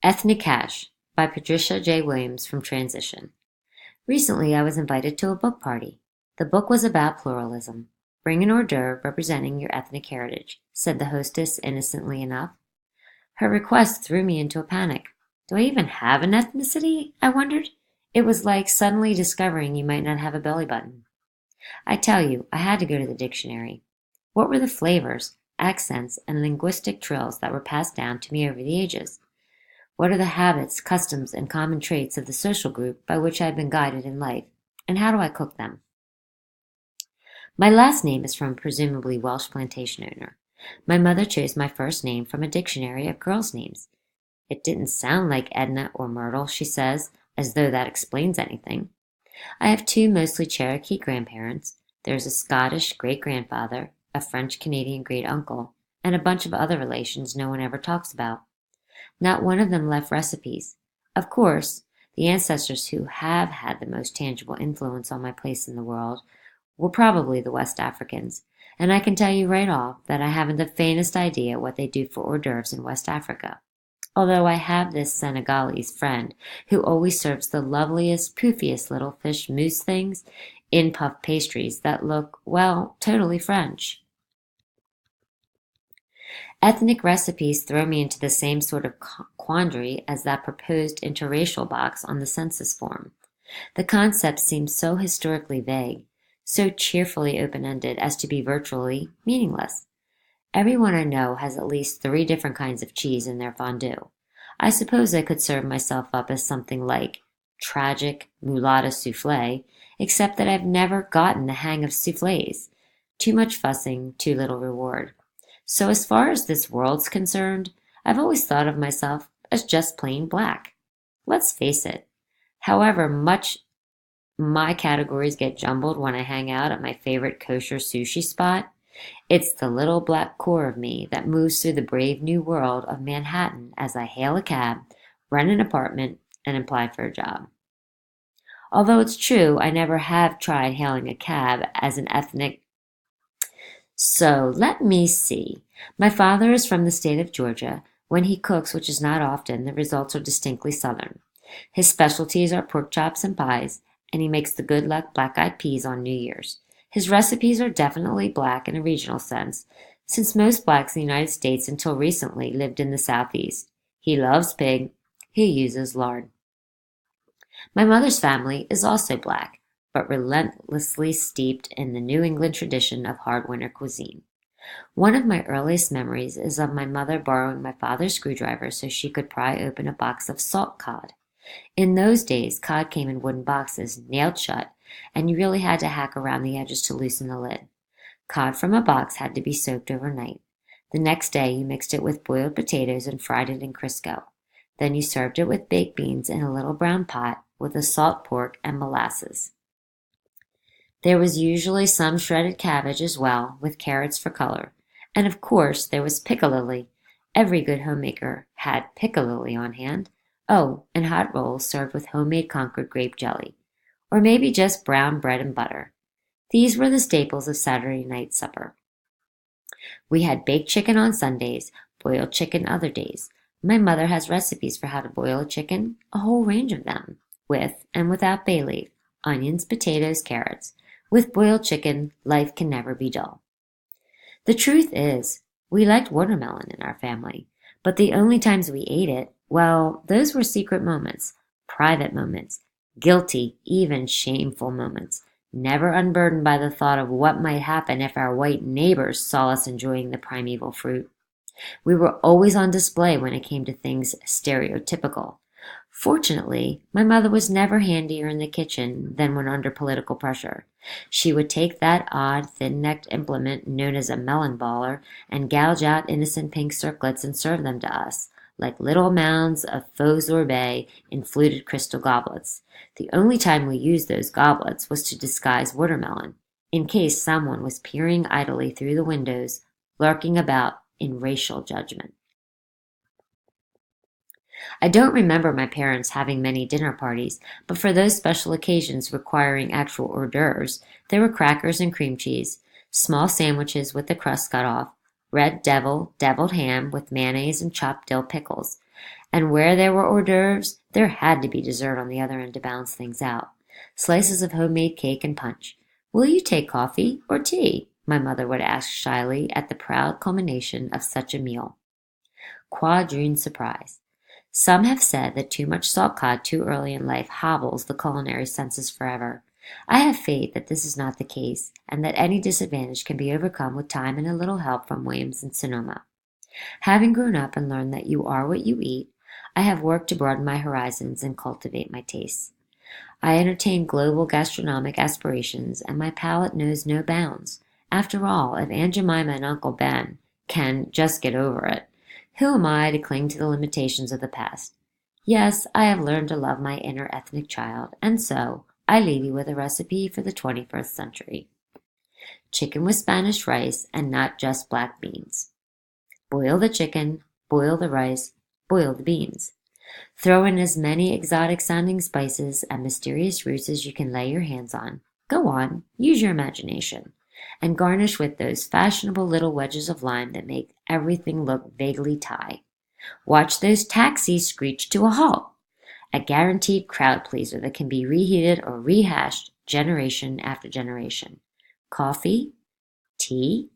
Ethnic Hash by Patricia J. Williams from Transition. Recently, I was invited to a book party. The book was about pluralism. Bring an hors d'oeuvre representing your ethnic heritage, said the hostess innocently enough. Her request threw me into a panic. Do I even have an ethnicity? I wondered. It was like suddenly discovering you might not have a belly button. I tell you, I had to go to the dictionary. What were the flavors, accents, and linguistic trills that were passed down to me over the ages? What are the habits, customs, and common traits of the social group by which I have been guided in life, and how do I cook them? My last name is from a presumably Welsh plantation owner. My mother chose my first name from a dictionary of girls' names. It didn't sound like Edna or Myrtle, she says, as though that explains anything. I have two mostly Cherokee grandparents. There's a Scottish great-grandfather, a French-Canadian great-uncle, and a bunch of other relations no one ever talks about. Not one of them left recipes. Of course, the ancestors who have had the most tangible influence on my place in the world were probably the West Africans, and I can tell you right off that I haven't the faintest idea what they do for hors d'oeuvres in West Africa. Although I have this Senegalese friend who always serves the loveliest, poofiest little fish mousse things in puff pastries that look, well, totally French. Ethnic recipes throw me into the same sort of quandary as that proposed interracial box on the census form. The concept seems so historically vague, so cheerfully open-ended as to be virtually meaningless. Everyone I know has at least 3 different kinds of cheese in their fondue. I suppose I could serve myself up as something like tragic mulatta souffle, except that I've never gotten the hang of soufflés. Too much fussing, too little reward. So as far as this world's concerned, I've always thought of myself as just plain black. Let's face it, however much my categories get jumbled when I hang out at my favorite kosher sushi spot, it's the little black core of me that moves through the brave new world of Manhattan as I hail a cab, rent an apartment, and apply for a job. Although it's true I never have tried hailing a cab as an ethnic. So let me see. My father is from the state of Georgia. When he cooks, which is not often, the results are distinctly Southern. His specialties are pork chops and pies, and he makes the good luck black-eyed peas on New Year's. His recipes are definitely black in a regional sense, since most blacks in the United States until recently lived in the Southeast. He loves pig. He uses lard. My mother's family is also black, but relentlessly steeped in the New England tradition of hard winter cuisine. One of my earliest memories is of my mother borrowing my father's screwdriver so she could pry open a box of salt cod. In those days, cod came in wooden boxes, nailed shut, and you really had to hack around the edges to loosen the lid. Cod from a box had to be soaked overnight. The next day, you mixed it with boiled potatoes and fried it in Crisco. Then you served it with baked beans in a little brown pot with a salt pork and molasses. There was usually some shredded cabbage as well, with carrots for color. And of course, there was piccalilli. Every good homemaker had piccalilli on hand. Oh, and hot rolls served with homemade Concord grape jelly. Or maybe just brown bread and butter. These were the staples of Saturday night supper. We had baked chicken on Sundays, boiled chicken other days. My mother has recipes for how to boil a chicken, a whole range of them, with and without bay leaf, onions, potatoes, carrots. With boiled chicken, life can never be dull. The truth is, we liked watermelon in our family, but the only times we ate it, well, those were secret moments, private moments, guilty, even shameful moments, never unburdened by the thought of what might happen if our white neighbors saw us enjoying the primeval fruit. We were always on display when it came to things stereotypical. Fortunately, my mother was never handier in the kitchen than when under political pressure. She would take that odd, thin-necked implement known as a melon baller and gouge out innocent pink circlets and serve them to us, like little mounds of faux sorbet in fluted crystal goblets. The only time we used those goblets was to disguise watermelon, in case someone was peering idly through the windows, lurking about in racial judgment. I don't remember my parents having many dinner parties, but for those special occasions requiring actual hors d'oeuvres, there were crackers and cream cheese, small sandwiches with the crust cut off, red devil, deviled ham with mayonnaise and chopped dill pickles. And where there were hors d'oeuvres, there had to be dessert on the other end to balance things out. Slices of homemade cake and punch. Will you take coffee or tea? My mother would ask shyly at the proud culmination of such a meal. Quadroon surprise. Some have said that too much salt cod too early in life hobbles the culinary senses forever. I have faith that this is not the case, and that any disadvantage can be overcome with time and a little help from Williams and Sonoma. Having grown up and learned that you are what you eat, I have worked to broaden my horizons and cultivate my tastes. I entertain global gastronomic aspirations, and my palate knows no bounds. After all, if Aunt Jemima and Uncle Ben can just get over it, who am I to cling to the limitations of the past? Yes, I have learned to love my inner ethnic child, and so I leave you with a recipe for the 21st century. Chicken with Spanish rice and not just black beans. Boil the chicken, boil the rice, boil the beans. Throw in as many exotic-sounding spices and mysterious roots as you can lay your hands on. Go on, use your imagination. And garnish with those fashionable little wedges of lime that make everything look vaguely Thai. Watch those taxis screech to a halt. A guaranteed crowd pleaser that can be reheated or rehashed generation after generation. Coffee? Tea?